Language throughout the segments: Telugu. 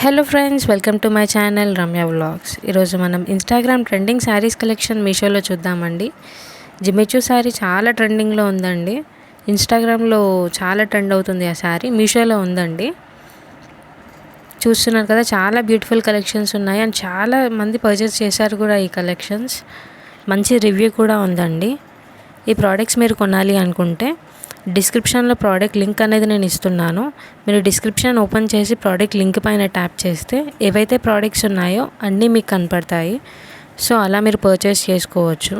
Hello friends, welcome to my channel Ramya vlogs. ఈరోజు మనం ఇన్స్టాగ్రామ్ ట్రెండింగ్ శారీస్ కలెక్షన్ మీషోలో చూద్దామండి. జిమిచూ శారీ చాలా ట్రెండింగ్లో ఉందండి. ఇన్స్టాగ్రామ్లో చాలా ట్రెండ్ అవుతుంది ఆ శారీ. మీషోలో ఉందండి. చూస్తున్నారు కదా, చాలా బ్యూటిఫుల్ కలెక్షన్స్ ఉన్నాయి అండ్ చాలా మంది పర్చేస్ చేశారు కూడా ఈ కలెక్షన్స్. మంచి రివ్యూ కూడా ఉందండి. ఈ ప్రోడక్ట్స్ మీరు కొనాలి అనుకుంటే డిస్క్రిప్షన్లో ప్రోడక్ట్ లింక్ అనేది నేను ఇస్తున్నాను. మీరు డిస్క్రిప్షన్ ఓపెన్ చేసి ప్రోడక్ట్ లింక్ పైన ట్యాప్ చేస్తే ఏవైతే ప్రోడక్ట్స్ ఉన్నాయో అన్నీ మీకు కనపడతాయి. సో అలా మీరు పర్చేస్ చేసుకోవచ్చు.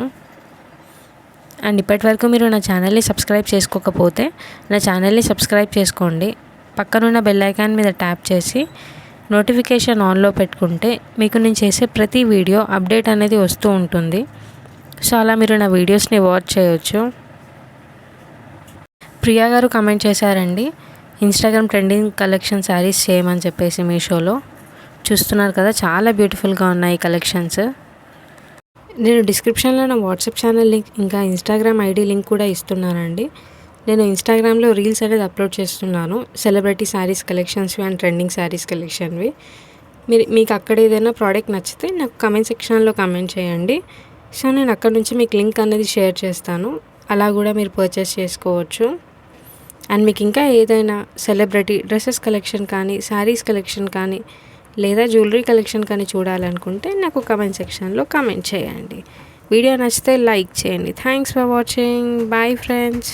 అండ్ ఇప్పటివరకు మీరు నా ఛానల్ని సబ్స్క్రైబ్ చేసుకోకపోతే నా ఛానల్ని సబ్స్క్రైబ్ చేసుకోండి. పక్కనున్న బెల్ ఐకాన్ మీద ట్యాప్ చేసి నోటిఫికేషన్ ఆన్లో పెట్టుకుంటే మీకు నేను చేసే ప్రతి వీడియో అప్డేట్ అనేది వస్తూ ఉంటుంది. సో అలా మీరు నా వీడియోస్ని వాచ్ చేయొచ్చు. ప్రియా గారు కామెంట్ చేశారండి, ఇన్స్టాగ్రామ్ ట్రెండింగ్ కలెక్షన్ శారీస్ చేయమని చెప్పేసి. మీషోలో చూస్తున్నారు కదా, చాలా బ్యూటిఫుల్గా ఉన్నాయి కలెక్షన్స్. నేను డిస్క్రిప్షన్లో నా వాట్సాప్ ఛానల్ లింక్ ఇంకా ఇన్స్టాగ్రామ్ ఐడి లింక్ కూడా ఇస్తున్నానండి. నేను ఇన్స్టాగ్రామ్లో రీల్స్ అనేది అప్లోడ్ చేస్తున్నాను, సెలబ్రిటీ శారీస్ కలెక్షన్స్వి అండ్ ట్రెండింగ్ శారీస్ కలెక్షన్వి. మీకు అక్కడ ఏదైనా ప్రోడక్ట్ నచ్చితే నాకు కమెంట్ సెక్షన్లో కమెంట్ చేయండి. సో నేను అక్కడ నుంచి మీకు లింక్ అనేది షేర్ చేస్తాను. అలా కూడా మీరు పర్చేస్ చేసుకోవచ్చు. అండ్ మీకు ఇంకా ఏదైనా సెలబ్రిటీ డ్రెస్సెస్ కలెక్షన్ కానీ, శారీస్ కలెక్షన్ కానీ, లేదా జ్యువెలరీ కలెక్షన్ కానీ చూడాలనుకుంటే నాకు కమెంట్ సెక్షన్లో కమెంట్ చేయండి. వీడియో నచ్చితే లైక్ చేయండి. Thanks for watching. Bye friends.